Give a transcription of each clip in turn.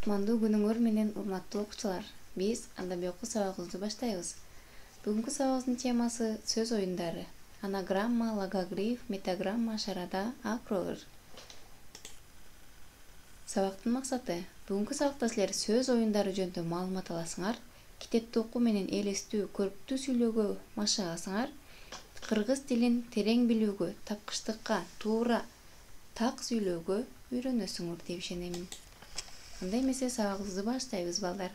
Кутмандуу күнүңөр менен урматтуу окуучулар. Биз андан бuyукку сабагыбызды баштайбыз. Бүгүнкү сабагыбыздын темасы сөз оюндары. Анаграмма, логогриф, метаграмма, шарада, акровер. Сабактын максаты: бүгүнкү сабакта силер сөз оюндары жөнүндө маалымат аласыңар, китепти окуу менен элестүү, көрктүү сүйлөөгө машыгасыңар, кыргыз тилин терең билүүгө, тапкычтыкка, туура, так сүйлөөгө үйрөнөсүңөр деп ишенемин. Андай эмесе сабагыбызды баштайбыз, балдар.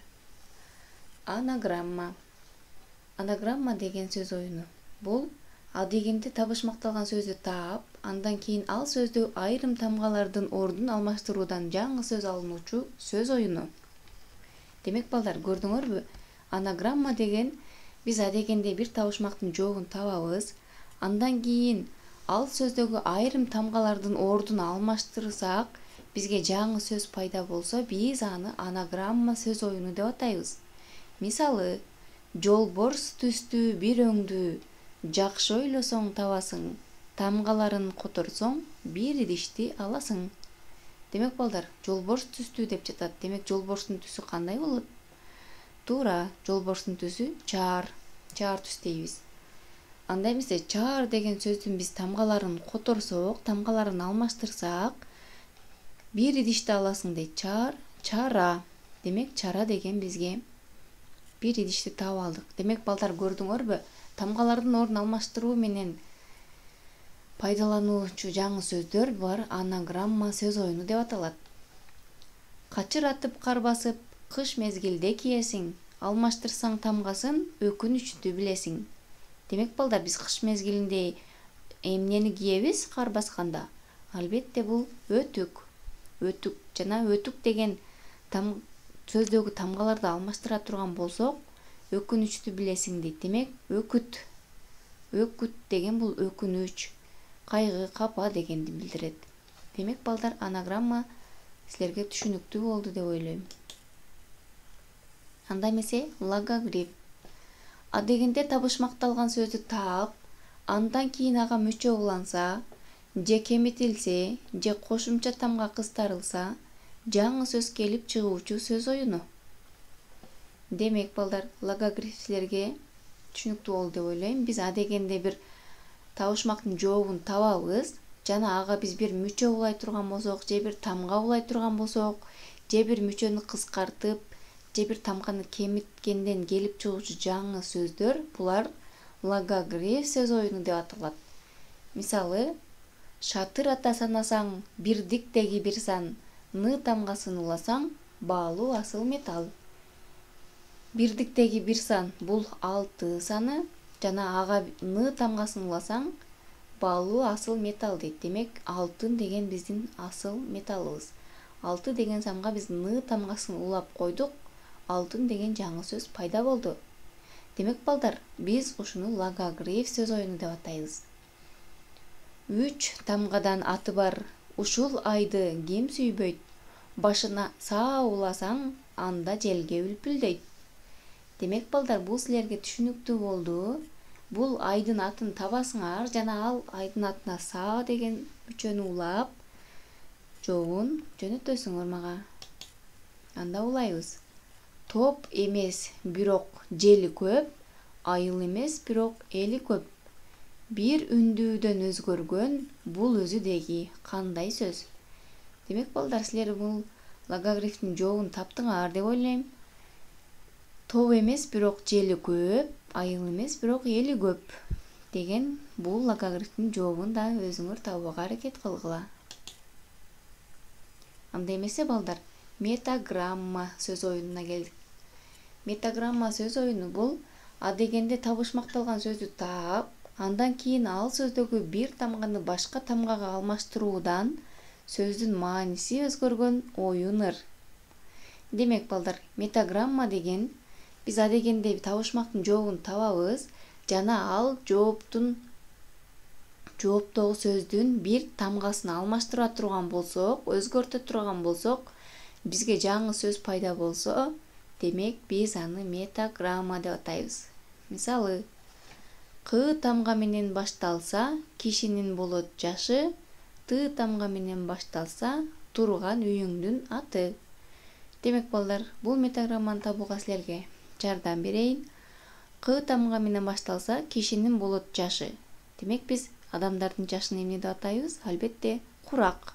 Анаграмма. Анаграмма деген сөз оюну. Бул адегенде табышмакталган сөздү таап, андан кийин ал сөздү айрым тамгалардын ордун алмаштыруудан жаңы сөз алынуучу сөз оюну. Демек, балдар, көрдүңөрбү? Анаграмма деген биз адегенде бир табышмактын жообун табабыз, андан кийин ал сөздөгү айрым тамгалардын ордун алмаштырсак, бизге жаңы сөз пайда болсо, биз аны анаграмма сөз оюну деп атайбыз. Мисалы, жолборс түстүү бир өңдү, жакшы ойлосоң табасың, тамгаларын которсоң бир идишти аласың. Демек, балдар, жолборс түстүү деп жатат. Демек, жолборстун түсү кандай болот? Туура, жолборстун түсү чаар түс дейбиз. Андай эмесе, чаар деген сөздүн биз тамгаларын которсок, тамгаларын алмаштырсак, бир идишти аласың дейт. Чара. Демек, чара деген бизге бир идишти таап алдык. Демек, балдар, көрдүңөрбү? Тамгалардын ордун алмаштыруу менен пайдалануучу жаңы сөздөр бар анаграмма сөз оюну деп аталат. Качыратып кар басып, кыш мезгилде киесиң, алмаштырсаң тамгасын, өкүнүчтү билесиң. Демек, балдар, биз кыш мезгилинде эмнени киебиз кар басканда? Албетте, бул өтүк. Жана өтүк деген сөздөгү тамгаларды алмаштыра турган болсок, өкүнүчтү билесиң дейт. Демек, өкүт деген бул өкүнүч, кайгы, капа дегенди билдирет. Демек, балдар, анаграмма силерге түшүнүктүү болду деп ойлойм. Андай эмесе, логогриф. Адегенде табышмакталган сөздү таап, андан кийин ага мүчө уланса, же кемитилсе, же кошумча тамга кыстарылса, жаңы сөз келип чыгуучу сөз оюну. Демек, балдар, логогриф силерге түшүнүктүү болду деп ойлойм. Биз адегенде бир табышмактын жообун табабыз, жана ага биз бир мүчө улай турган болсок, же бир тамга улай турган болсок, же бир мүчөнү кыскартып, же бир тамганы кемиткенден келип чыгуучу жаңы сөздөр, булар логогриф сөз оюну деп аталат. Мисалы, шатыр ата санасаң, бирдиктеги бир сан, ны тамгасын уласаң, баалуу асыл металл. Бирдиктеги бир сан бул 6 саны, жана ага ны тамгасын уласаң, баалуу асыл металл дейт. Демек, алтын деген биздин асыл металлыбыз. 6 деген санга биз ны тамгасын улап койдук, алтын деген жаңы сөз пайда болду. Демек, балдар, биз ушуну логогриф сөз оюну деп атайбыз. 3 тамгадан аты бар, ушул айды ким сүйбөйт, башына саа уласаң, анда желге үлпүлдөйт. Демек, балдар, бул силерге түшүнүктүү болду. Бул айдын атын табасыңар, жана ал айдын атына саа деген мүчөнү улап, жообун жөнөтөсүңөр мага. Анда улайбыз. Топ эмес, бирок жели көп, айыл эмес, бирок эли көп. Бир үндүүдөн өзгөргөн, бул өзү деги кандай сөз? Демек, балдар, силер бул логогрифтин жообун таптыңар деп ойлойм. Топ эмес, бирок жели көп, айыл эмес, бирок эли көп деген бул логогрифтин жообун да өзүңөр табууга аракет кылгыла. Андай эмесе, балдар, метаграмма сөз оюнуна келдик. Метаграмма сөз оюну бул адегенде табышмакталган сөздү таап, андан кийин ал сөздөгү бир тамганы башка тамгага алмаштыруудан сөздүн мааниси өзгөргөн оюн. Демек, балдар, метаграмма деген биз адегенде табышмактын жообун табабыз, жана ал жооптогу сөздүн бир тамгасын алмаштыра турган болсок, өзгөртө турган болсок, бизге жаңы сөз пайда болсо, демек, биз аны метаграмма деп атайбыз. Мисалы, кы тамга менен башталса, кишинин болот жашы, ты тамга менен башталса, турган үйүңдүн аты. Демек балдар, бул метаграмманы табууга силерге жардам берейин. К тамга менен башталса, кишинин болот жашы. Демек биз адамдардын жашын эмне деп атайбыз? Албетте курак.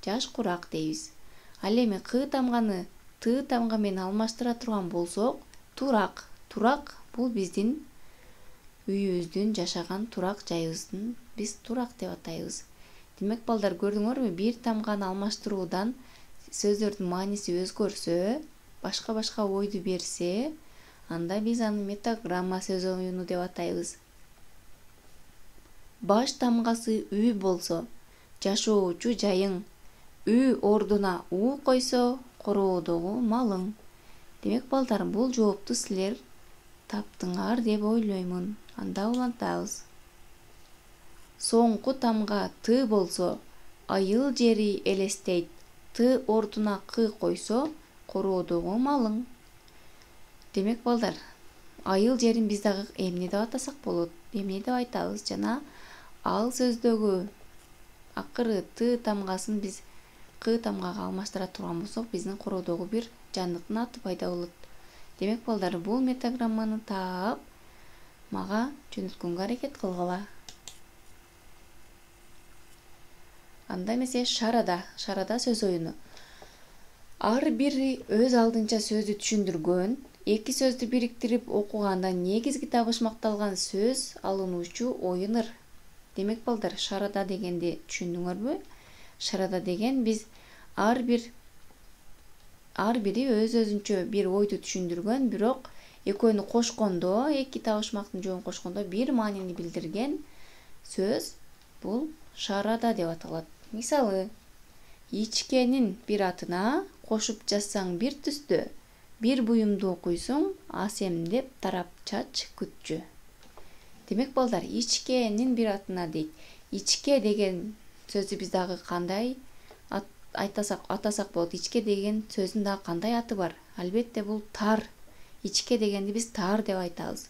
Жаш курак дейбиз. Ал эми К тамганы Т тамга менен алмаштыра турган болсок, турак. Турак бул биздин үйүбүздүн жашаган турак жайыбыздын биз турак деп атайбыз. Демек балдар, көрдүңөрбү, бир тамганы алмаштыруудан сөздөрдүн мааниси өзгөрсө, башка ойду берсе, анда биз аны метаграмма сөз оюну деп атайбыз. Баш тамгасы үй болсо, жашоочу жайың, үй ордуна у койсо, короодогу малың. Демек балдар, бул жоопту силер таптыңар деп ойлоймун. Анда улантабыз. Соңку тамга Т болсо, айыл жери элестейт, Т ордуна К койсо, короодогу малың. Демек балдар, айыл жерин биз дагы эмне деп атасак болот? Эмне деп айтабыз? Жана ал сөздөгү акыры Т тамгасын биз К тамгага алмаштыра турган болсок, биздин короодогу бир жандыктын аты пайда болот. Демек балдар, бул метаграмманы таап, мага жөнөткөнгө аракет кылгыла. Анда эмесе шарада сөз оюну. Ар бири өз алдынча сөздү түшүндүргөн, эки сөздү бириктирип окуганда негизги табышмакталган сөз алынуучу оюнур. Демек балдар, шарада дегенди түшүндүңөрбү? Шарада деген биз ар бири өз-өзүнчө бир ойду түшүндүргөн, бирок экөөнү кошкондо, эки табышмактын жообун кошкондо бир маанини билдирген сөз бул шарада деп аталат. Мисалы, ичкенин бир атына кошуп жазсаң бир түстө, бир буюмду окуйсуң, асем деп тарап чач күтчү. Демек балдар, ичкенин бир атына дейт. Ичке деген сөздү биз дагы кандай атасак болот? Ичке деген сөздүн дагы кандай аты бар? Албетте бул тар. Ичке дегенди биз тар деп айтабыз.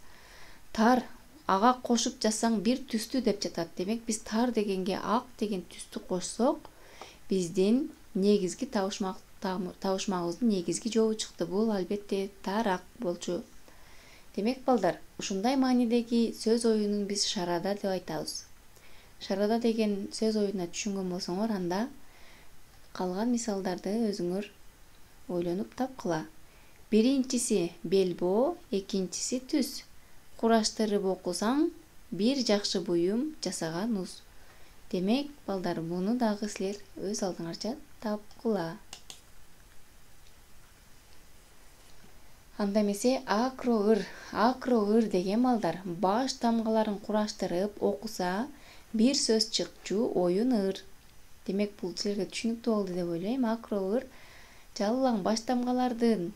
Тар, ага кошуп жазсаң бир түстү деп жатат. Демек биз тар дегенге ак деген түстү кошсок, биздин негизги табышмагыбыздын негизги жообу чыкты. Бул албетте тарак болчу. Демек балдар, ушундай маанидеги сөз оюнун биз шарада деп айтабыз. Шарада деген сөз оюнуна түшүнгөн болсоңор, анда калган мисалдарды өзүңөр ойлонуп тапкыла. Биринчиси белбоо, экинчиси түс. Кураштырып окусаң, бир жакшы буюм жасаганбыз. Демек балдар, буну дагы силер өз алдыңарча тапкыла. Анда эмесе акроыр деген балдар, баш тамгаларын кураштырып окуса, бир сөз чыкчу оюн-ыр. Демек бул силерге түшүнүктүү болду деп ойлойм. Акроыр жалаң баш тамгалардын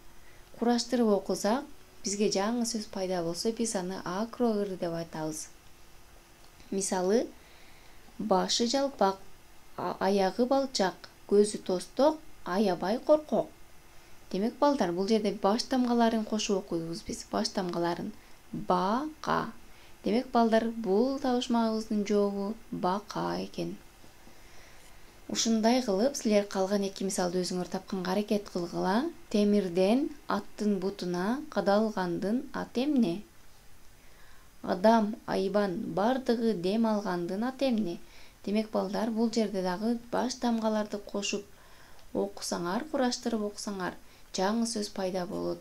кураштырып окусак, бизге жаңы сөз пайда болсо, биз аны акроыр деп айтабыз. Мисалы, башы жалпак, аягы балчак, көзү тосток, аябай коркок. Демек балдар, бул жерде баш тамгаларын кошуп окуйбуз биз. Баш тамгаларын бака. Демек балдар, бул табышмагыбыздын жообу бака экен. Ушундай кылып, силер калган эки мисалды өзүңөр тапканга аракет кылгыла. Темирден аттын бутуна кадалгандын аты эмне? Адам, айбан, бардыгы дем алгандын аты эмне? Демек балдар, бул жерде дагы баш тамгаларды кошуп окусаңар, кураштырып окусаңар, жаңы сөз пайда болот.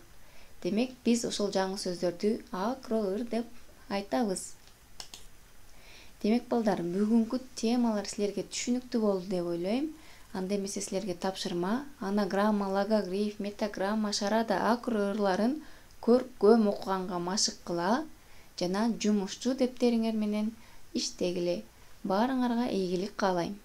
Демек биз ошол жаңы сөздөрдү акроыр деп айтабыз. Демек балдар, бүгүнкү темалар силерге түшүнүктүү болду деп ойлойм. Анда эмесе силерге тапшырма, анаграмма, логогриф, метаграмма, шарада, акроырларын көркөм окуганга машык кыла жана жумушчу дептериңер менен иштегиле. Баарыңарга ийгилик каалайм.